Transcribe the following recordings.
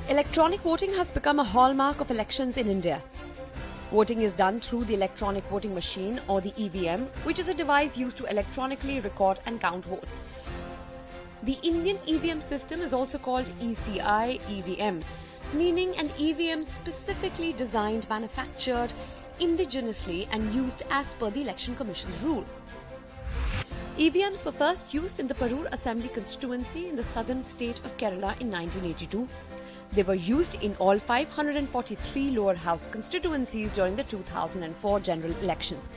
Electronic voting has become a hallmark of elections in India. Voting is done through the electronic voting machine or the EVM, which is a device used to electronically record and count votes. The Indian EVM system is also called ECI EVM, meaning an EVM specifically designed, manufactured indigenously and used as per the Election Commission's rule. EVMs were first used in the Parur Assembly constituency in the southern state of Kerala in 1982. They were used in all 543 lower house constituencies during the 2004 general elections.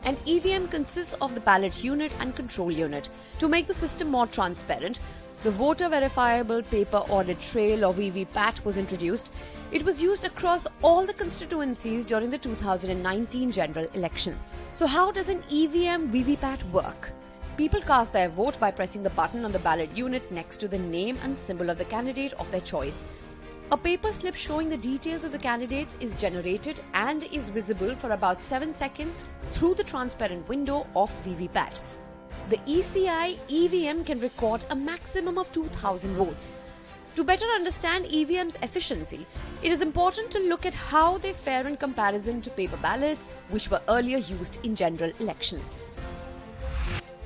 An EVM consists of the ballot unit and control unit. To make the system more transparent, the voter verifiable paper audit trail or VVPAT was introduced. It was used across all the constituencies during the 2019 general elections. So how does an EVM VVPAT work? People cast their vote by pressing the button on the ballot unit next to the name and symbol of the candidate of their choice. A paper slip showing the details of the candidates is generated and is visible for about 7 seconds through the transparent window of VVPAT. The ECI EVM can record a maximum of 2,000 votes. To better understand EVM's efficiency, it is important to look at how they fare in comparison to paper ballots, which were earlier used in general elections.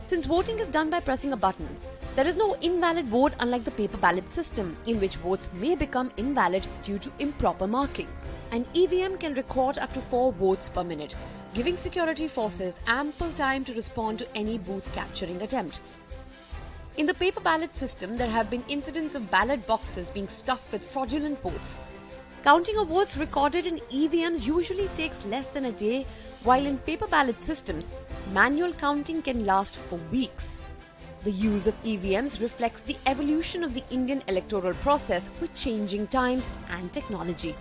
Since voting is done by pressing a button, there is no invalid vote unlike the paper ballot system, in which votes may become invalid due to improper marking. An EVM can record up to 4 votes per minute, giving security forces ample time to respond to any booth capturing attempt. In the paper ballot system, there have been incidents of ballot boxes being stuffed with fraudulent votes. Counting of votes recorded in EVMs usually takes less than a day, while in paper ballot systems, manual counting can last for weeks. The use of EVMs reflects the evolution of the Indian electoral process with changing times and technology.